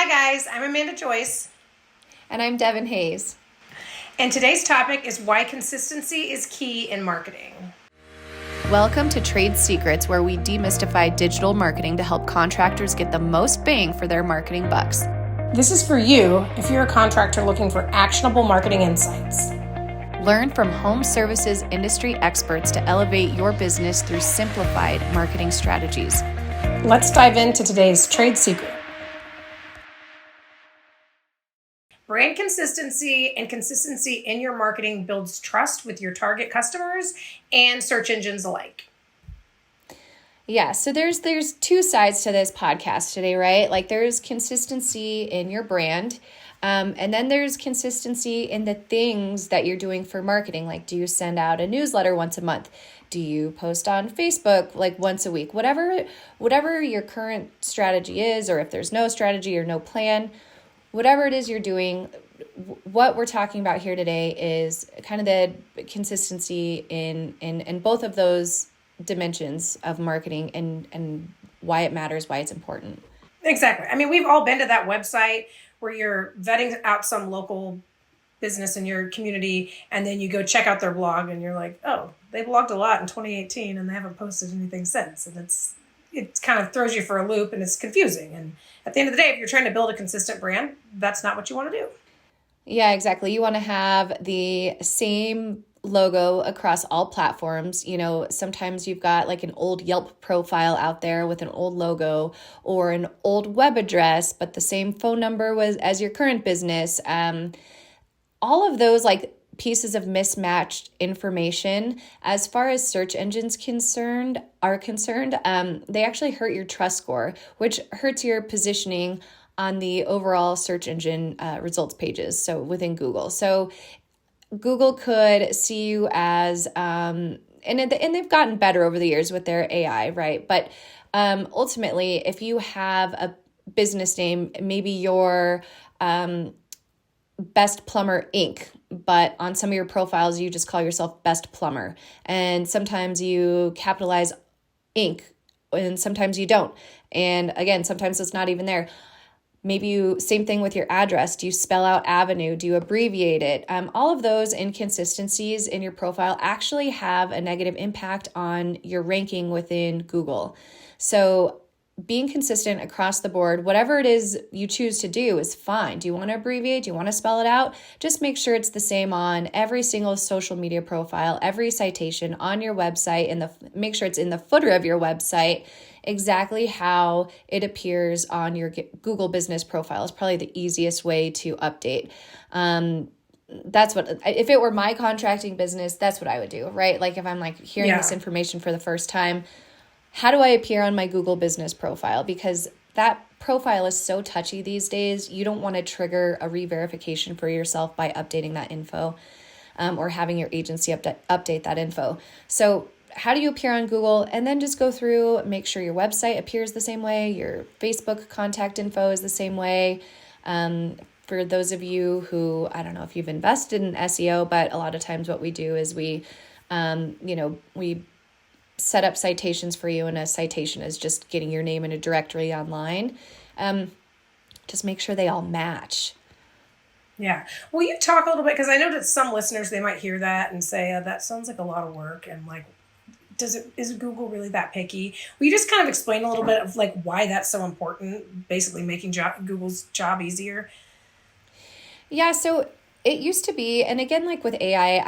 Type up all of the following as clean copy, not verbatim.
Hi guys, I'm Amanda Joyce. And I'm Devin Hayes. And today's topic is why consistency is key in marketing. Welcome to Trade Secrets, where we demystify digital marketing to help contractors get the most bang for their marketing bucks. This is for you if you're a contractor looking for actionable marketing insights. Learn from home services industry experts to elevate your business through simplified marketing strategies. Let's dive into today's trade secret. Brand consistency and consistency in your marketing builds trust with your target customers and search engines alike. Yeah, so there's two sides to this podcast today, right? Like there's consistency in your brand, and then there's consistency in the things that you're doing for marketing. Like, do you send out a newsletter once a month? Do you post on Facebook like once a week? Whatever your current strategy is, or if there's no strategy or no plan, whatever it is you're doing, what we're talking about here today is kind of the consistency in both of those dimensions of marketing and why it matters, why it's important. Exactly. I mean, we've all been to that website where you're vetting out some local business in your community, and then you go check out their blog and you're like, oh, they blogged a lot in 2018 and they haven't posted anything since. And it kind of throws you for a loop and it's confusing. And at the end of the day, if you're trying to build a consistent brand, that's not what you want to do. Yeah, exactly. You want to have the same logo across all platforms. You know, sometimes you've got like an old Yelp profile out there with an old logo or an old web address, but the same phone number was as your current business. All of those like pieces of mismatched information, as far as search engines are concerned, they actually hurt your trust score, which hurts your positioning on the overall search engine results pages. So within Google. So Google could see you as, and they've gotten better over the years with their AI, right? But ultimately, if you have a business name, maybe your Best Plumber Inc., but on some of your profiles, you just call yourself Best Plumber. And sometimes you capitalize Inc., and sometimes you don't. And again, sometimes it's not even there. Maybe same thing with your address. Do you spell out avenue? Do you abbreviate it? All of those inconsistencies in your profile actually have a negative impact on your ranking within Google. So being consistent across the board, whatever it is you choose to do is fine. Do you want to abbreviate? Do you want to spell it out? Just make sure it's the same on every single social media profile, every citation on your website, and make sure it's in the footer of your website exactly how it appears on your Google business profile. Is probably the easiest way to update. That's what, if it were my contracting business, that's what I would do, right? Like if I'm like hearing this information for the first time, how do I appear on my Google business profile? Because that profile is so touchy these days. You don't want to trigger a re-verification for yourself by updating that info or having your agency update that info. So how do you appear on Google? And then just go through, make sure your website appears the same way, your Facebook contact info is the same way. For those of you who, I don't know if you've invested in SEO, but a lot of times what we do is we set up citations for you, and a citation is just getting your name in a directory online. Just make sure they all match. Yeah. Will you talk a little bit, because I know that some listeners, they might hear that and say, that sounds like a lot of work, and like, is Google really that picky? Will you just kind of explain a little bit of like why that's so important, basically making Google's job easier? Yeah, so it used to be, and again, like with AI,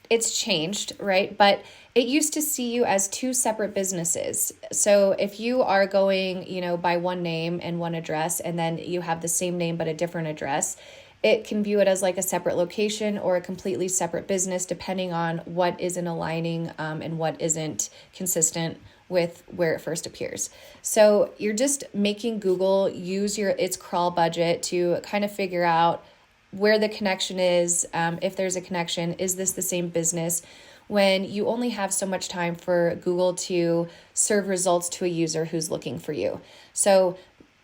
it's changed, right? But it used to see you as two separate businesses. So if you are going, by one name and one address, and then you have the same name but a different address, it can view it as like a separate location or a completely separate business, depending on what isn't aligning and what isn't consistent with where it first appears. So you're just making Google use its crawl budget to kind of figure out where the connection is, if there's a connection, is this the same business? When you only have so much time for Google to serve results to a user who's looking for you. So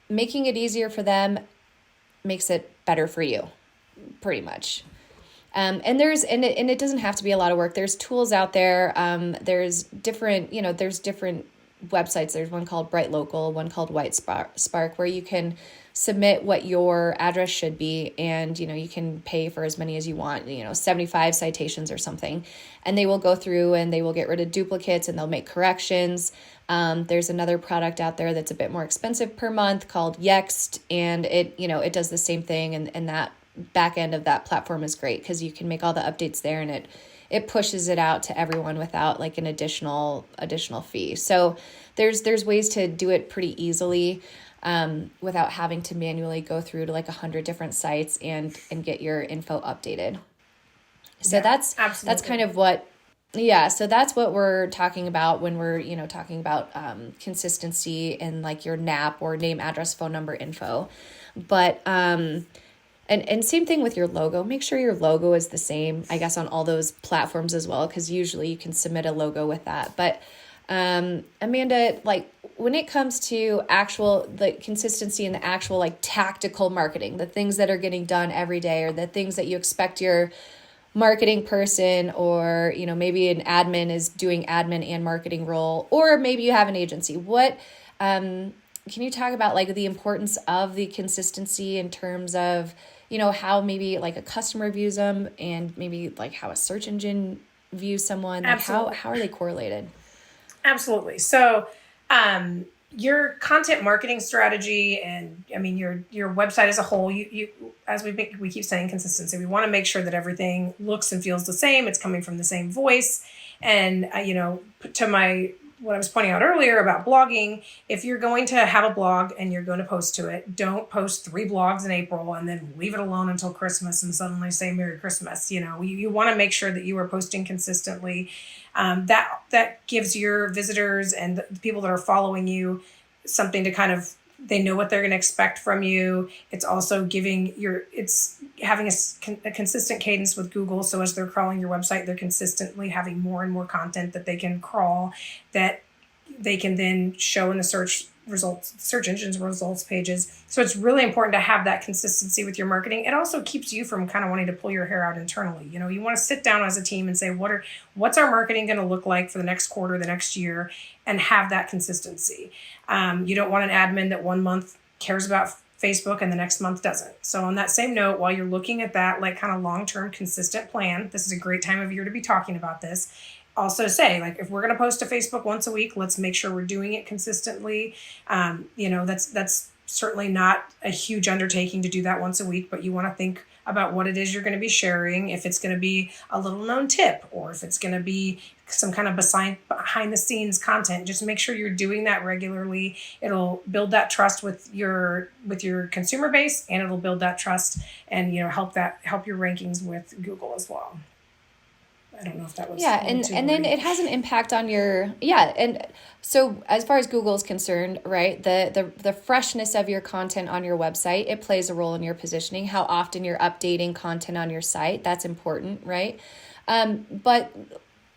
making it easier for them makes it better for you, pretty much. And it doesn't have to be a lot of work. There's tools out there. There's different websites. There's one called Bright Local, one called White Spark, where you can submit what your address should be, and you can pay for as many as you want, 75 citations or something, and they will go through and they will get rid of duplicates and they'll make corrections. There's another product out there that's a bit more expensive per month called Yext, and it does the same thing, and that back end of that platform is great because you can make all the updates there, and it pushes it out to everyone without like an additional fee. So there's ways to do it pretty easily, without having to manually go through to like 100 different sites and get your info updated. So Yeah, that's absolutely. kind of what, yeah. So that's what we're talking about when we're, talking about, consistency and like your NAP or name, address, phone number info. But, and same thing with your logo. Make sure your logo is the same, I guess, on all those platforms as well, because usually you can submit a logo with that. But Amanda, like when it comes to actual like consistency and the actual like tactical marketing, the things that are getting done every day, or the things that you expect your marketing person, or maybe an admin is doing admin and marketing role, or maybe you have an agency. What can you talk about like the importance of the consistency in terms of how maybe like a customer views them, and maybe like how a search engine views someone? Like Absolutely. how are they correlated? Absolutely. So, your content marketing strategy, and I mean your website as a whole, you as we keep saying, consistency. We want to make sure that everything looks and feels the same. It's coming from the same voice. And to my what I was pointing out earlier about blogging, if you're going to have a blog and you're going to post to it, don't post 3 blogs in April and then leave it alone until Christmas and suddenly say Merry Christmas. You want to make sure that you are posting consistently. That gives your visitors and the people that are following you something to kind of, they know what they're going to expect from you. It's also it's having a consistent cadence with Google. So as they're crawling your website, they're consistently having more and more content that they can crawl, that they can then show in the search engines results pages. So it's really important to have that consistency with your marketing. It also keeps you from kind of wanting to pull your hair out internally. You want to sit down as a team and say, what's our marketing going to look like for the next quarter, the next year, and have that consistency. You don't want an admin that one month cares about Facebook and the next month doesn't. So on that same note, while you're looking at that like kind of long-term consistent plan, this is a great time of year to be talking about this. Also say, like, if we're going to post to Facebook once a week, let's make sure we're doing it consistently. That's certainly not a huge undertaking to do that once a week, but you want to think about what it is you're going to be sharing. If it's going to be a little known tip, or if it's going to be some kind of behind the scenes content, just make sure you're doing that regularly. It'll build that trust with your consumer base, and it'll build that trust and help your rankings with Google as well. I don't know if that was and then it has an impact on your and so as far as Google is concerned, right, the freshness of your content on your website, it plays a role in your positioning. How often you're updating content on your site, that's important, right? But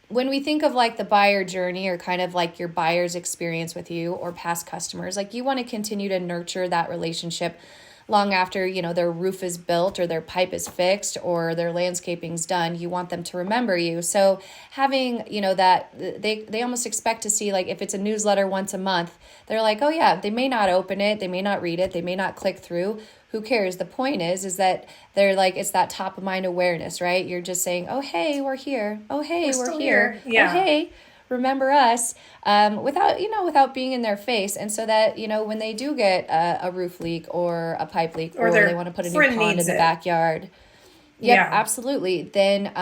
when we think of like the buyer journey, or kind of like your buyer's experience with you or past customers, like you want to continue to nurture that relationship long after their roof is built, or their pipe is fixed, or their landscaping's done. You want them to remember you. So having that, they almost expect to see, like, if it's a newsletter once a month, they're like, oh yeah, they may not open it, they may not read it, they may not click through. Who cares? The point is that they're like, it's that top of mind awareness, right? You're just saying, oh hey, we're here, oh hey, we're here. Yeah. Oh hey, remember us, without being in their face. And so that when they do get a roof leak or a pipe leak, or they want to put a new pond in the backyard, absolutely, then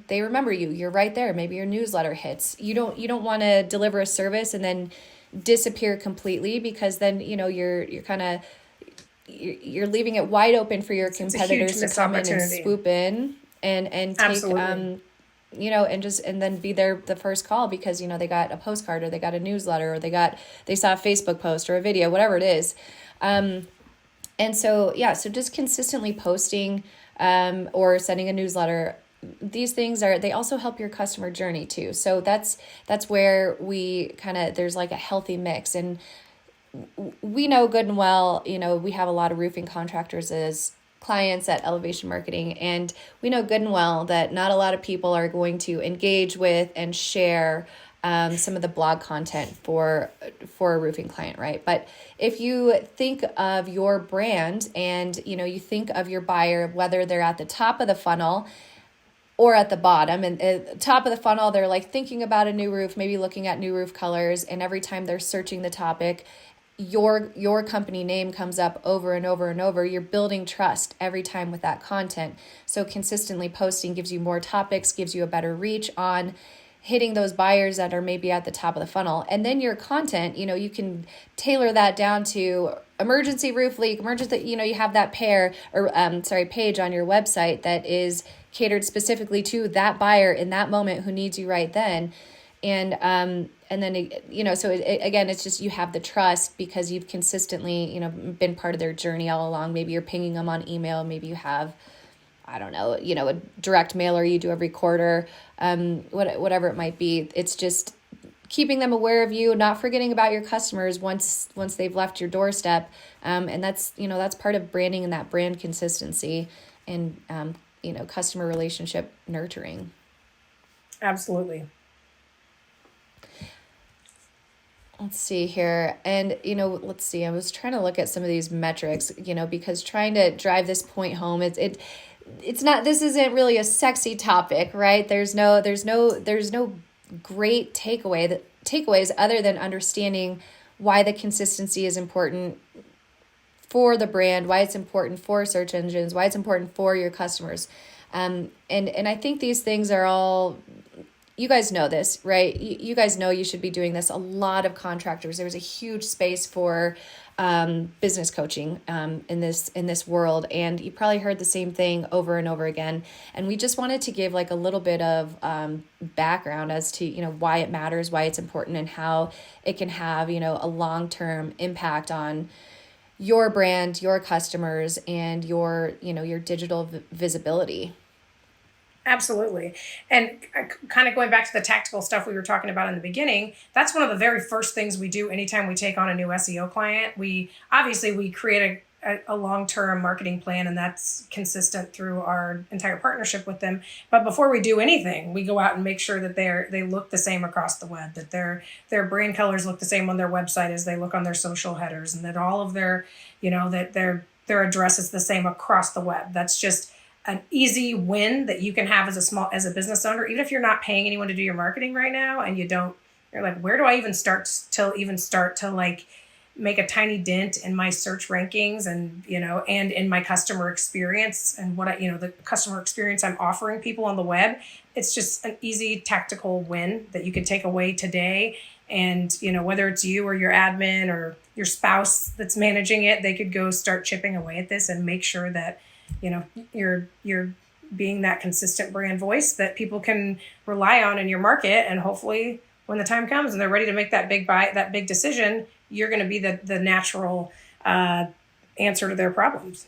they remember you. You're right there. Maybe your newsletter hits. You don't want to deliver a service and then disappear completely, because then you're leaving it wide open for your competitors to come in and swoop in and take Absolutely. and then be the first call because they got a postcard, or they got a newsletter, or they saw a Facebook post or a video, whatever it is. And so so just consistently posting or sending a newsletter, these things they also help your customer journey too. So that's where we there's like a healthy mix. And we know good and well, we have a lot of roofing contractors as clients at Elevation Marketing, and we know good and well that not a lot of people are going to engage with and share some of the blog content for a roofing client, right? But if you think of your brand and, you think of your buyer, whether they're at the top of the funnel or at the bottom, and at the top of the funnel, they're like thinking about a new roof, maybe looking at new roof colors, and every time they're searching the topic, your company name comes up over and over and over. You're building trust every time with that content. So consistently posting gives you more topics, gives you a better reach on hitting those buyers that are maybe at the top of the funnel. And then your content, you can tailor that down to emergency roof leak, you have that page on your website that is catered specifically to that buyer in that moment who needs you right then. And then, so again, it's just, you have the trust because you've consistently, been part of their journey all along. Maybe you're pinging them on email. Maybe you have, I don't know, a direct mailer you do every quarter, whatever it might be. It's just keeping them aware of you, not forgetting about your customers once they've left your doorstep. And that's part of branding and that brand consistency and, customer relationship nurturing. Absolutely. Let's see here. And, let's see, I was trying to look at some of these metrics, because trying to drive this point home, it's not, this isn't really a sexy topic, right? There's no great takeaways other than understanding why the consistency is important for the brand, why it's important for search engines, why it's important for your customers. And I think these things are all, you guys know this, right? You guys know you should be doing this. A lot of contractors, there's a huge space for business coaching in this world. And you probably heard the same thing over and over again. And we just wanted to give like a little bit of background as to, why it matters, why it's important, and how it can have, a long-term impact on your brand, your customers, and your digital visibility. Absolutely. And kind of going back to the tactical stuff we were talking about in the beginning, that's one of the very first things we do anytime we take on a new SEO client. We create a long-term marketing plan, and that's consistent through our entire partnership with them. But before we do anything, we go out and make sure that they look the same across the web, that their brand colors look the same on their website as they look on their social headers, and that all of their, that their address is the same across the web. That's just an easy win that you can have as a business owner, even if you're not paying anyone to do your marketing right now, and you're like, where do I even start to like make a tiny dent in my search rankings and in my customer experience and the customer experience I'm offering people on the web. It's just an easy tactical win that you can take away today. And, whether it's you or your admin or your spouse that's managing it, they could go start chipping away at this and make sure that you're being that consistent brand voice that people can rely on in your market. And hopefully when the time comes and they're ready to make that big decision, you're going to be the natural answer to their problems.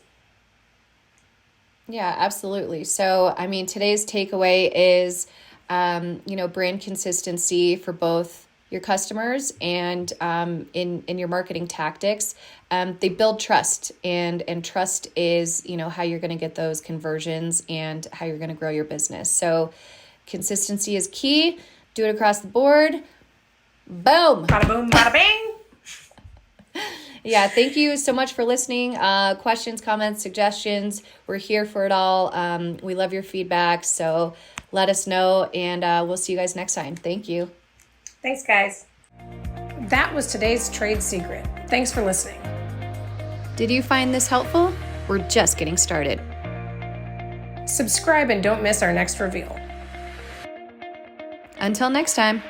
Yeah, absolutely. So, today's takeaway is, brand consistency for both your customers and in your marketing tactics. They build trust, and trust is, how you're going to get those conversions and how you're going to grow your business. So consistency is key. Do it across the board. Boom. Bada boom, bada bing. Yeah, thank you so much for listening. Questions, comments, suggestions, we're here for it all. We love your feedback, so let us know, and we'll see you guys next time. Thank you. Thanks, guys. That was today's trade secret. Thanks for listening. Did you find this helpful? We're just getting started. Subscribe and don't miss our next reveal. Until next time.